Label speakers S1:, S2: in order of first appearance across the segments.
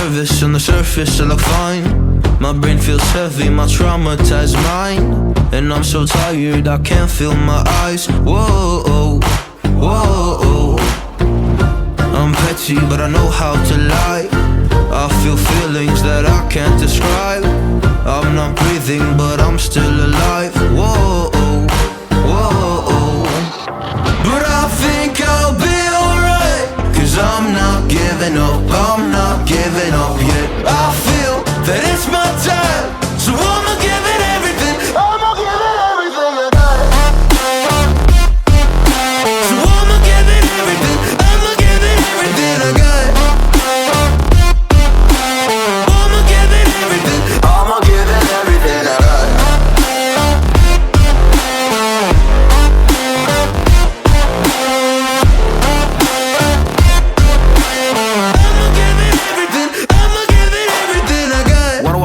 S1: nervous on the surface, I look fine. My brain feels heavy, my traumatized mind. And I'm so tired, I can't feel my eyes. Whoa, whoa. I'm petty, but I know how to lie. I feel feelings that I can't describe. I'm not breathing, but I'm still alive. Whoa, whoa. But I think I'll be alright, 'cause I'm not giving up, I'm not giving up yet. I feel that it's my time, so I'ma give it everything. I'ma give it everything I got. So I'ma give it everything, I'ma give it everything I got. I'ma give it everything, I'ma give it everything I got.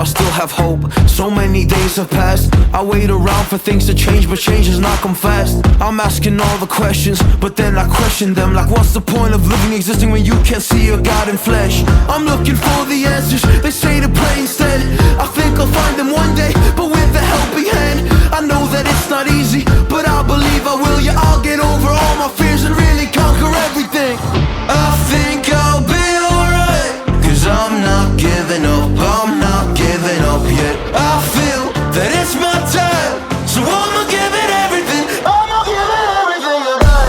S1: I still have hope. So many days have passed. I wait around for things to change, but change has not come fast. I'm asking all the questions, but then I question them. Like, what's the point of living, existing when you can't see your God in flesh? I'm looking for the answers, they say to pray instead. I think I'll find them one day, but with a helping hand. I know that it's not easy, but I believe I will. Yeah, I'll get over all my fears and really conquer everything. I think I'll be alright, 'cause I'm not giving up, I'm not giving up yet. I feel that it's my time, so I'ma give it everything. I'ma give it everything I got.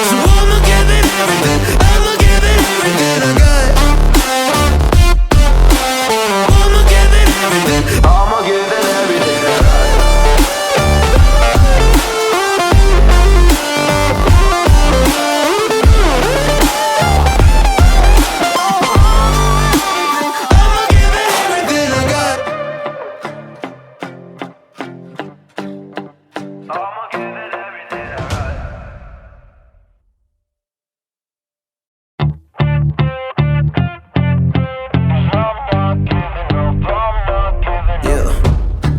S1: So I'ma give it everything, I'ma give it everything I got. I'ma give it everything, I'ma give it everything I got.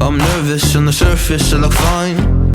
S1: I'm nervous on the surface, I look fine.